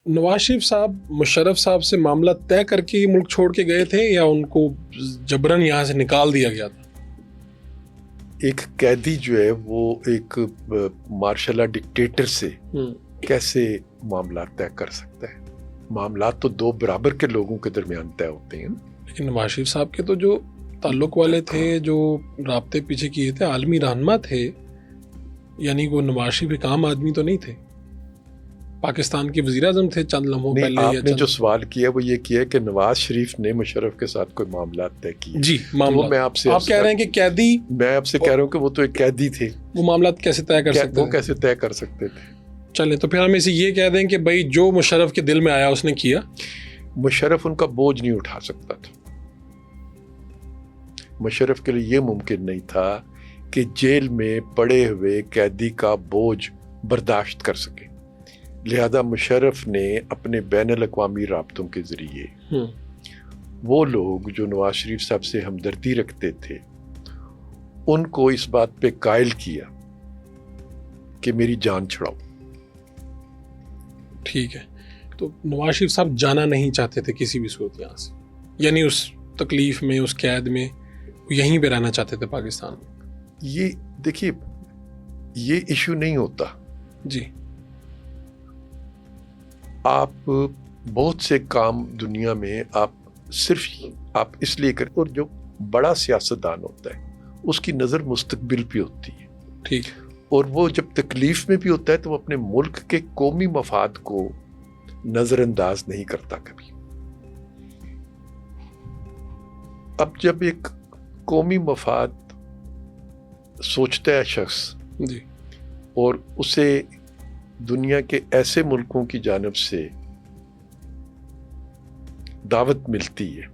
نواز شریف صاحب مشرف صاحب سے معاملہ طے کر کے ملک چھوڑ کے گئے تھے یا ان کو جبرن یہاں سے نکال دیا گیا تھا؟ ایک قیدی جو ہے وہ ایک مارشل لا ڈکٹیٹر سے کیسے معاملات طے کر سکتا ہے؟ معاملات تو دو برابر کے لوگوں کے درمیان طے ہوتے ہیں. لیکن نواز شریف صاحب کے تو جو تعلق والے تھے، جو رابطے پیچھے کیے تھے، عالمی رہنما تھے، یعنی وہ نواز شریف ایک عام آدمی تو نہیں تھے، پاکستان کے وزیر اعظم تھے چند لمحوں پہلے. آپ نے جو سوال کیا وہ یہ کیا کہ نواز شریف نے مشرف کے ساتھ کوئی معاملات طے کیے. جی معاملات. میں آپ کہہ رہے ہیں کہ قیدی، میں آپ سے کہہ رہا ہوں کہ وہ تو ایک قیدی تھے، وہ معاملات کیسے طے کر سکتے وہ کیسے طے کر سکتے تھے؟ چلیں تو پھر ہم اسے یہ کہہ دیں کہ بھائی جو مشرف کے دل میں آیا اس نے کیا. مشرف ان کا بوجھ نہیں اٹھا سکتا تھا. مشرف کے لیے یہ ممکن نہیں تھا کہ جیل میں پڑے ہوئے قیدی کا بوجھ برداشت کر سکے. لہذا مشرف نے اپنے بین الاقوامی رابطوں کے ذریعے وہ لوگ جو نواز شریف صاحب سے ہمدردی رکھتے تھے ان کو اس بات پہ قائل کیا کہ میری جان چھڑاؤ. ٹھیک ہے، تو نواز شریف صاحب جانا نہیں چاہتے تھے کسی بھی صورت یہاں سے، یعنی اس تکلیف میں، اس قید میں یہیں پہ رہنا چاہتے تھے پاکستان میں. یہ دیکھیے، یہ ایشو نہیں ہوتا. جی، آپ بہت سے کام دنیا میں آپ صرف آپ اس لیے کریں، اور جو بڑا سیاستدان ہوتا ہے اس کی نظر مستقبل پہ ہوتی ہے. ٹھیک ہے، اور وہ جب تکلیف میں بھی ہوتا ہے تو وہ اپنے ملک کے قومی مفاد کو نظر انداز نہیں کرتا کبھی. اب جب ایک قومی مفاد سوچتا ہے شخص جی، اور اسے دنیا کے ایسے ملکوں کی جانب سے دعوت ملتی ہے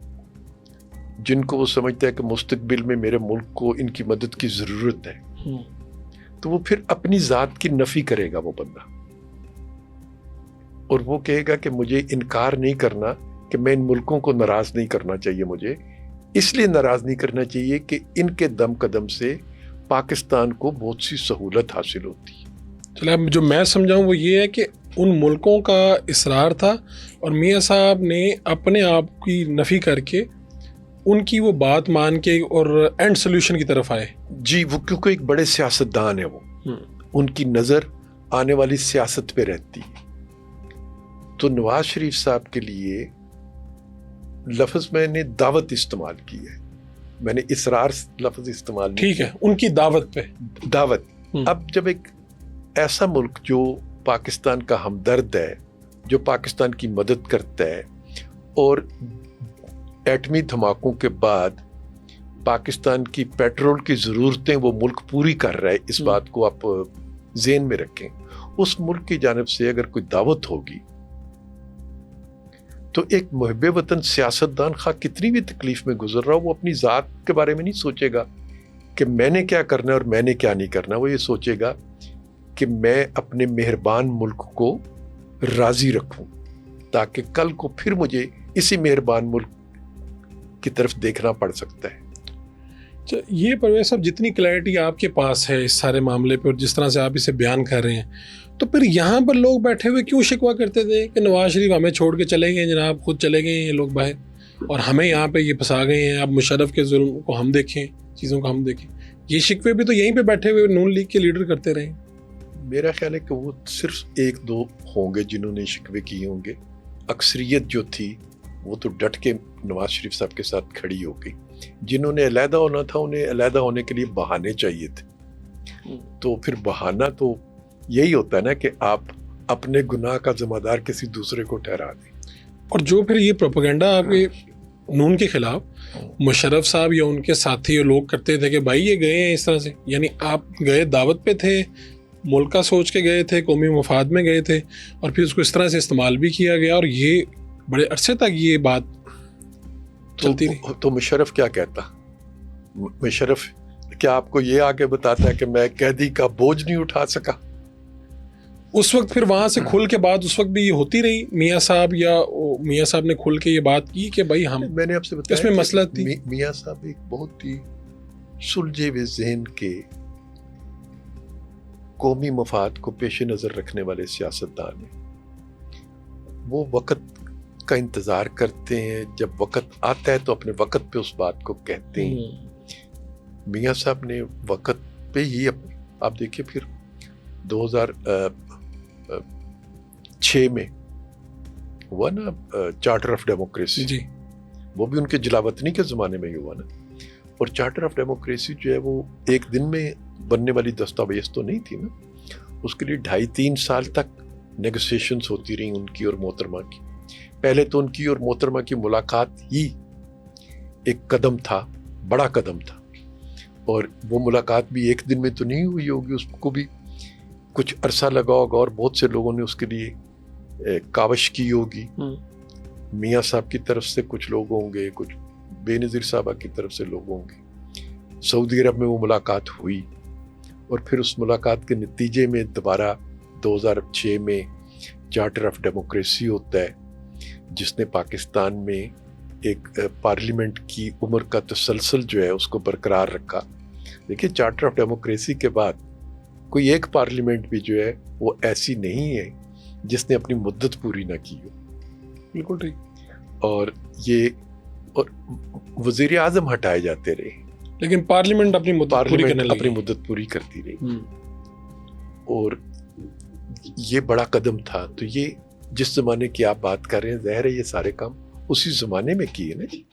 جن کو وہ سمجھتا ہے کہ مستقبل میں میرے ملک کو ان کی مدد کی ضرورت ہے، تو وہ پھر اپنی ذات کی نفی کرے گا وہ بندہ، اور وہ کہے گا کہ مجھے انکار نہیں کرنا کہ میں ان ملکوں کو ناراض نہیں کرنا چاہیے. مجھے اس لیے ناراض نہیں کرنا چاہیے کہ ان کے دم قدم سے پاکستان کو بہت سی سہولت حاصل ہوتی ہے. چلے اب جو میں سمجھاؤں وہ یہ ہے کہ ان ملکوں کا اصرار تھا اور میاں صاحب نے اپنے آپ کی نفی کر کے ان کی وہ بات مان کے اور اینڈ سولوشن کی طرف آئے. جی، وہ کیونکہ ایک بڑے سیاستدان ہیں، وہ ان کی نظر آنے والی سیاست پہ رہتی ہے. تو نواز شریف صاحب کے لیے لفظ میں نے دعوت استعمال کی ہے، میں نے اصرار لفظ استعمال نہیں. ٹھیک ہے، ان کی دعوت پہ دعوت. اب جب ایک ایسا ملک جو پاکستان کا ہمدرد ہے، جو پاکستان کی مدد کرتا ہے، اور ایٹمی دھماکوں کے بعد پاکستان کی پیٹرول کی ضرورتیں وہ ملک پوری کر رہا ہے، اس بات کو آپ ذہن میں رکھیں. اس ملک کی جانب سے اگر کوئی دعوت ہوگی تو ایک محب وطن سیاستدان خواہ کتنی بھی تکلیف میں گزر رہا ہو، وہ اپنی ذات کے بارے میں نہیں سوچے گا کہ میں نے کیا کرنا ہے اور میں نے کیا نہیں کرنا. وہ یہ سوچے گا کہ میں اپنے مہربان ملک کو راضی رکھوں تاکہ کل کو پھر مجھے اسی مہربان ملک کی طرف دیکھنا پڑ سکتا ہے. یہ پرویز صاحب جتنی کلیئرٹی آپ کے پاس ہے اس سارے معاملے پہ اور جس طرح سے آپ اسے بیان کر رہے ہیں، تو پھر یہاں پر لوگ بیٹھے ہوئے کیوں شکوہ کرتے تھے کہ نواز شریف ہمیں چھوڑ کے چلے گئے جناب، خود چلے گئے ہیں یہ لوگ باہر اور ہمیں یہاں پہ یہ پھنسا گئے ہیں، اب مشرف کے ظلم کو ہم دیکھیں، چیزوں کو ہم دیکھیں. یہ شکوے بھی تو یہیں پہ بیٹھے ہوئے نون لیگ کے لیڈر کرتے رہے. میرا خیال ہے کہ وہ صرف ایک دو ہوں گے جنہوں نے شکوے کیے ہوں گے. اکثریت جو تھی وہ تو ڈٹ کے نواز شریف صاحب کے ساتھ کھڑی ہو گئی. جنہوں نے علیحدہ ہونا تھا انہیں علیحدہ ہونے کے لیے بہانے چاہیے تھے. تو پھر بہانہ تو یہی ہوتا ہے نا کہ آپ اپنے گناہ کا ذمہ دار کسی دوسرے کو ٹھہرا دیں. اور جو پھر یہ پروپیگنڈا آپ کے نون کے خلاف مشرف صاحب یا ان کے ساتھی لوگ کرتے تھے کہ بھائی یہ گئے ہیں اس طرح سے، یعنی آپ گئے دعوت پہ تھے، ملک کا سوچ کے گئے تھے، قومی مفاد میں گئے تھے، اور پھر اس کو اس طرح سے استعمال بھی کیا گیا اور یہ بڑے عرصے تک یہ بات چلتی رہی. تو مشرف کیا کہتا؟ مشرف کیا آپ کو یہ آگے بتاتا ہے کہ میں قیدی کا بوجھ نہیں اٹھا سکا؟ اس وقت پھر وہاں سے کھل کے بات اس وقت بھی یہ ہوتی رہی، میاں صاحب نے کھل کے یہ بات کی کہ بھائی ہم، میں نے آپ سے بتایا اس میں مسئلہ تھی. میاں صاحب ایک بہت ہی سلجھے ہوئے ذہن کے قومی مفاد کو پیش نظر رکھنے والے سیاستدان ہیں. وہ وقت کا انتظار کرتے ہیں، جب وقت آتا ہے تو اپنے وقت پہ اس بات کو کہتے ہیں۔ میاں صاحب نے وقت پہ ہی آپ دیکھیے پھر 2006 میں ہوا نا چارٹر آف ڈیموکریسی، جی وہ بھی ان کے جلاوطنی کے زمانے میں ہی ہوا نا۔ اور چارٹر آف ڈیموکریسی جو ہے وہ ایک دن میں بننے والی دستاویز تو نہیں تھی نا، اس کے لیے 2.5-3 سال تک نیگوسیشنز ہوتی رہیں ان کی اور محترمہ کی۔ پہلے تو ان کی اور محترمہ کی ملاقات ہی ایک قدم تھا، بڑا قدم تھا، اور وہ ملاقات بھی ایک دن میں تو نہیں ہوئی ہوگی، اس کو بھی کچھ عرصہ لگا ہوگا اور بہت سے لوگوں نے اس کے لیے کاوش کی ہوگی۔ میاں صاحب کی طرف سے کچھ لوگ ہوں گے، کچھ بے نظیر صاحبہ کی طرف سے لوگ ہوں گے۔ سعودی عرب میں وہ ملاقات ہوئی، اور پھر اس ملاقات کے نتیجے میں دوبارہ 2006 میں چارٹر آف ڈیموکریسی ہوتا ہے، جس نے پاکستان میں ایک پارلیمنٹ کی عمر کا تسلسل جو ہے اس کو برقرار رکھا۔ دیکھیے چارٹر آف ڈیموکریسی کے بعد کوئی ایک پارلیمنٹ بھی جو ہے وہ ایسی نہیں ہے جس نے اپنی مدت پوری نہ کی ہو۔ بالکل ٹھیک۔ اور یہ اور وزیر اعظم ہٹائے جاتے رہے، لیکن پارلیمنٹ اپنی مدت پوری کرنے لگی، اپنی مدت پوری کرتی رہی، اور یہ بڑا قدم تھا۔ تو یہ جس زمانے کی آپ بات کر رہے ہیں، ظاہر ہے یہ سارے کام اسی زمانے میں کیے نا جی۔